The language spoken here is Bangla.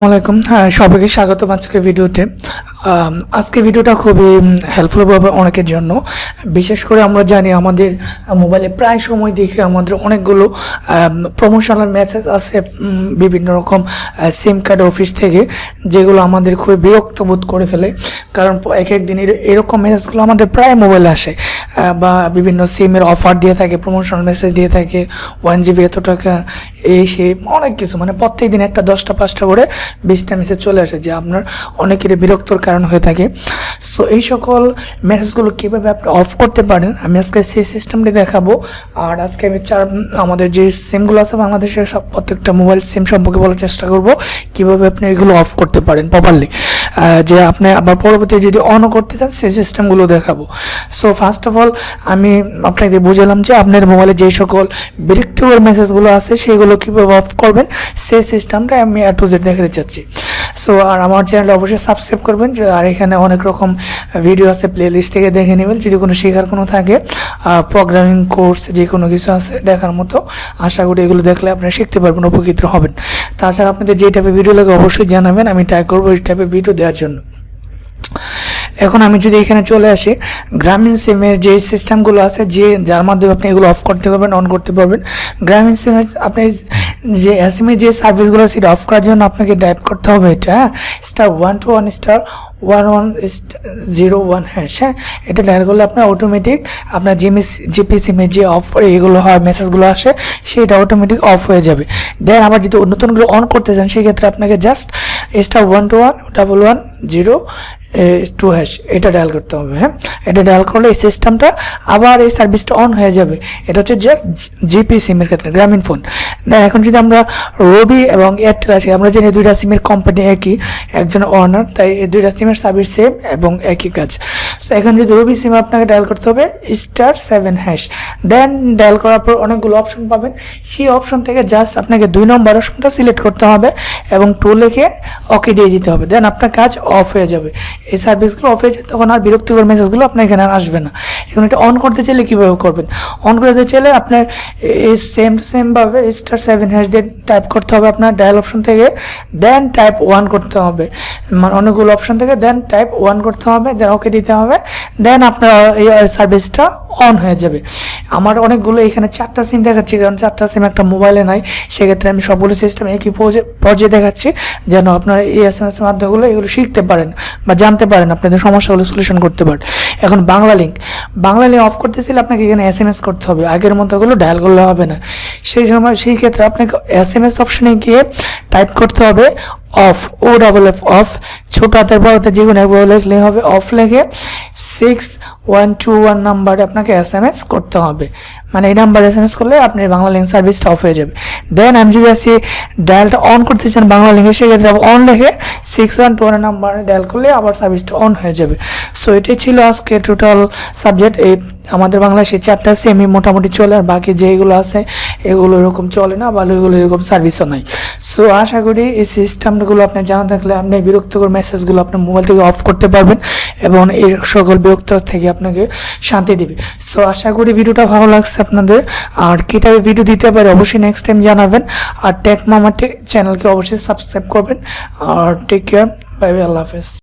আসসালামাইকুম। সবাইকে স্বাগত আজকের ভিডিওতে। আজকের ভিডিওটা খুবই হেল্পফুল হবে অনেকের জন্য। বিশেষ করে আমরা জানি আমাদের মোবাইলে প্রায় সময় দেখে আমাদের অনেকগুলো প্রমোশনাল মেসেজ আছে বিভিন্ন রকম সিম কার্ড অফিস থেকে, যেগুলো আমাদের খুবই বিরক্ত বোধ করে ফেলে। কারণ এক এক দিন এরকম মেসেজগুলো আমাদের প্রায় মোবাইলে আসে, বা বিভিন্ন সিমের অফার দিয়ে থাকে, প্রমোশনাল মেসেজ দিয়ে থাকে, 1 GB এত টাকা, এই সেই অনেক কিছু, মানে প্রত্যেক দিন একটা 10টা 5টা করে 20টা মেসেজ চলে আসে, যে আপনার অনেকেরই বিরক্তর কারণ হয়ে থাকে। সো এই সকল মেসেজগুলো কীভাবে আপনি অফ করতে পারেন আমি আজকে সেই সিস্টেমটি দেখাবো। আর আজকে আমি আমাদের যে সিমগুলো আছে বাংলাদেশের প্রত্যেকটা মোবাইল সিম সম্পর্কে বলার চেষ্টা করব, কীভাবে আপনি এগুলো অফ করতে পারেন প্রপারলি, যে আপনি আবার পরবর্তী যদি অনও করতে চান সেই সিস্টেমগুলো দেখাবো। সো ফার্স্ট অফ অল আমি আপনাকে বুঝালাম যে আপনার মোবাইলে যে সকল বিরক্তিকর মেসেজগুলো আছে সেগুলো কীভাবে অফ করবেন সেই সিস্টেমটা আমি A to Z দেখাতে চাচ্ছি। সো আর আমার চ্যানেল অবশ্যই সাবস্ক্রাইব করবেন, আর এখানে অনেক রকম ভিডিও আছে, প্লে লিস্ট থেকে দেখে নেবেন। যদি কোনো শেখার কোনো থাকে, প্রোগ্রামিং কোর্স যে কোনো কিছু আছে দেখার মতো, আশা করি এগুলো দেখলে আপনারা শিখতে পারবেন, উপকৃত হবেন। তাছাড়া আপনাদের যে টাইপের ভিডিও লাগে অবশ্যই জানাবেন, আমি ট্রাই করবো এই টাইপের ভিডিও দেওয়ার জন্য। এখন আমি যদি এখানে চলে আসি, গ্রামীণ সিমের যে সিস্টেমগুলো আছে, যার মাধ্যমে আপনি এগুলো অফ করতে পারবেন, অন করতে পারবেন। গ্রামীণ সিমের আপনি যে এসএমএস যে সার্ভিসগুলো সেটা অফ করার জন্য আপনাকে টাইপ করতে হবে এটা *121*1101#, হ্যাঁ, এটা ডায়াল করলে আপনার অটোমেটিক আপনার জিপি সিমের যে অফ এগুলো হয় মেসেজগুলো আসে সেটা অটোমেটিক অফ হয়ে যাবে। দেন আবার যদি নতুনগুলো অন করতে চান সেক্ষেত্রে আপনাকে জাস্ট *121*110#, এটা ডায়াল করতে হবে। হ্যাঁ, এটা ডায়াল করলে এই সিস্টেমটা আবার এই সার্ভিসটা অন হয়ে যাবে। এটা হচ্ছে জাস্ট জিপি সিমের ক্ষেত্রে, গ্রামীণ ফোন। এখন যদি আমরা রবি এবং এয়ারটেল আসি, আমরা জানি দুইটা সিমের কোম্পানি একই, একজন ওনার, তাই এই দুইটা সিমের সার্ভিস সেম এবং একই কাজ। সো এখন যদি রবি সিম আপনাকে ডায়াল করতে হবে *7#, দেন ডায়াল করার পর অনেকগুলো অপশন পাবেন। সেই অপশন থেকে জাস্ট আপনাকে 2 নম্বর অপশনটা সিলেক্ট করতে হবে এবং 2 লিখে ওকে দিয়ে দিতে হবে। দেন আপনার কাজ অফ হয়ে যাবে, এই সার্ভিসগুলো অফ হয়ে যায়, তখন আর বিরক্তিকর মেসেজগুলো আপনার এখানে আর আসবে না। এখন এটা অন করতে চাইলে কীভাবে করবেন? অন করতে চাইলে আপনার এই সেমভাবে *7# দিয়ে টাইপ করতে হবে আপনার ডায়াল অপশন থেকে, দেন টাইপ 1 করতে হবে, মানে অনেকগুলো অপশন থেকে দেন টাইপ 1 করতে হবে, দেন ওকে দিতে হবে, দেন আপনার এই সার্ভিসটা অন হয়ে যাবে। আমার অনেকগুলো এখানে 4টা সিম দেখাচ্ছি, কারণ 4টা সিম একটা মোবাইলে নাই, সেক্ষেত্রে আমি সবগুলো সিস্টেম একই পর্যায়ে দেখাচ্ছি, যেন আপনারা এই SMS এর মাধ্যমে এগুলো শিখতে পারেন বা জানতে পারেন, আপনাদের সমস্যাগুলো সলিউশন করতে পারেন। এখন বাংলালিংক অফ করতে চাইলে আপনাকে এখানে SMS করতে হবে, আগের মতো ওগুলো ডায়াল করলে হবে না। সেই ক্ষেত্রে আপনাকে SMS অপশনে গিয়ে টাইপ করতে হবে অফ, অফ, ছোট হাতের বড় হাতের যে কোনো একবার লিখলে হবে, অফ লিখে 6121 নাম্বারে আপনাকে SMS করতে হবে, মানে এই নাম্বার SMS করলে আপনার বাংলালিংক সার্ভিসটা অফ হয়ে যাবে। দেন আমি যদি আসি ডায়ালটা অন করতে চান বাংলালিংকে, সেক্ষেত্রে অন লিখে 6121 নাম্বারে ডায়াল করলে আবার সার্ভিসটা অন হয়ে যাবে। সো এটাই ছিল আজকে টোটাল সাবজেক্ট। এই আমাদের বাংলাদেশে 4টা সিমই মোটামুটি চলে, আর বাকি যেগুলো আছে এগুলো এরকম চলে না, বা এগুলো এরকম সার্ভিসও নাই। সো আশা করি এই সিস্টেমগুলো আপনার জানা থাকলে আপনি বিরক্তিকর মেসেজগুলো আপনার মোবাইল থেকে অফ করতে পারবেন, এবং এই সকল বিরক্ত থেকে আপনাকে শান্তি দেবে। সো আশা করি ভিডিওটা ভালো লাগছে আপনাদের, আর কী টাইপের ভিডিও দিতে পারে অবশ্যই নেক্সট টাইম জানাবেন। আর টেক মামা চ্যানেলকে অবশ্যই সাবস্ক্রাইব করবেন। আর টেক কেয়ার, বাই বাই, আল্লাহ হাফেজ।